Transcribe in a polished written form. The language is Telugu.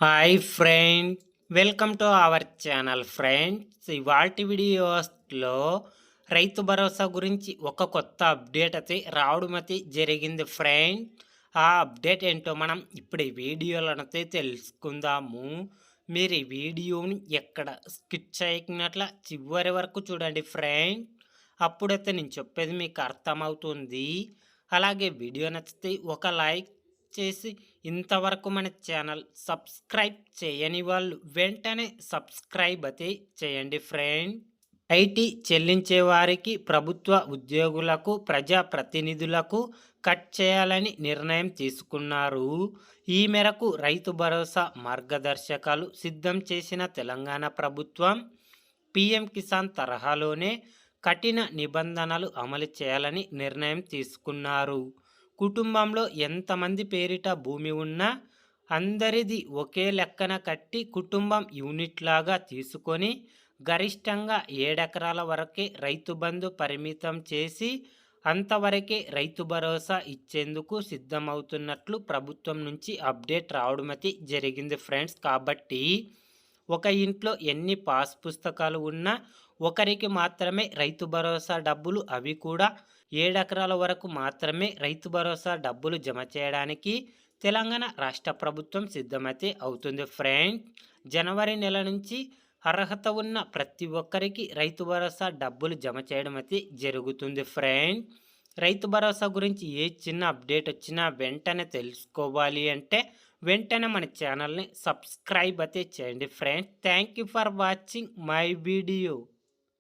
Hi friend, welcome to our channel friends. ఇవాల్టి వీడియోస్లో రైతు భరోసా గురించి ఒక కొత్త అప్డేట్ అయితే రావడం అయితే జరిగింది ఫ్రెండ్. ఆ అప్డేట్ ఏంటో మనం ఇప్పుడు ఈ వీడియోలోనైతే తెలుసుకుందాము. మీరు ఈ వీడియోని ఎక్కడ స్కిప్ చేయకున్నట్ల చివరి వరకు చూడండి ఫ్రెండ్. అప్పుడైతే నేను చెప్పేది మీకు అర్థమవుతుంది. అలాగే వీడియో నచ్చితే ఒక లైక్ చేసి ఇంతవరకు మన ఛానల్ సబ్స్క్రైబ్ చేయని వాళ్ళు వెంటనే సబ్స్క్రైబ్ అయితే చేయండి ఫ్రెండ్. ఐటీ చెల్లించే వారికి, ప్రభుత్వ ఉద్యోగులకు, ప్రజాప్రతినిధులకు కట్ చేయాలని నిర్ణయం తీసుకున్నారు. ఈ మేరకు రైతు భరోసా మార్గదర్శకాలు సిద్ధం చేసిన తెలంగాణ ప్రభుత్వం పీఎం కిసాన్ తరహాలోనే కఠిన నిబంధనలు అమలు చేయాలని నిర్ణయం తీసుకున్నారు. కుటుంబంలో ఎంతమంది పేరిట భూమి ఉన్నా అందరిది ఒకే లెక్కన కట్టి కుటుంబం యూనిట్ లాగా తీసుకొని గరిష్టంగా 7 ఎకరాల వరకే రైతు బంధు పరిమితం చేసి అంతవరకే రైతు భరోసా ఇచ్చేందుకు సిద్ధమవుతున్నట్లు ప్రభుత్వం నుంచి అప్డేట్ రావడం అయితే జరిగింది ఫ్రెండ్స్. కాబట్టి ఒక ఇంట్లో ఎన్ని పాస్ పుస్తకాలు ఉన్నా ఒకరికి మాత్రమే రైతు భరోసా డబ్బులు, అవి కూడా 7 ఎకరాల వరకు మాత్రమే రైతు భరోసా డబ్బులు జమ చేయడానికి తెలంగాణ రాష్ట్ర ప్రభుత్వం సిద్ధమైతే అవుతుంది ఫ్రెండ్. జనవరి నెల నుంచి అర్హత ఉన్న ప్రతి ఒక్కరికి రైతు భరోసా డబ్బులు జమ చేయడం అయితే జరుగుతుంది ఫ్రెండ్. రైతు భరోసా గురించి ఏ చిన్న అప్డేట్ వచ్చినా వెంటనే తెలుసుకోవాలి అంటే వెంటనే మన ఛానల్ని సబ్స్క్రైబ్ అయితే చేయండి friends. Thank you for watching my video.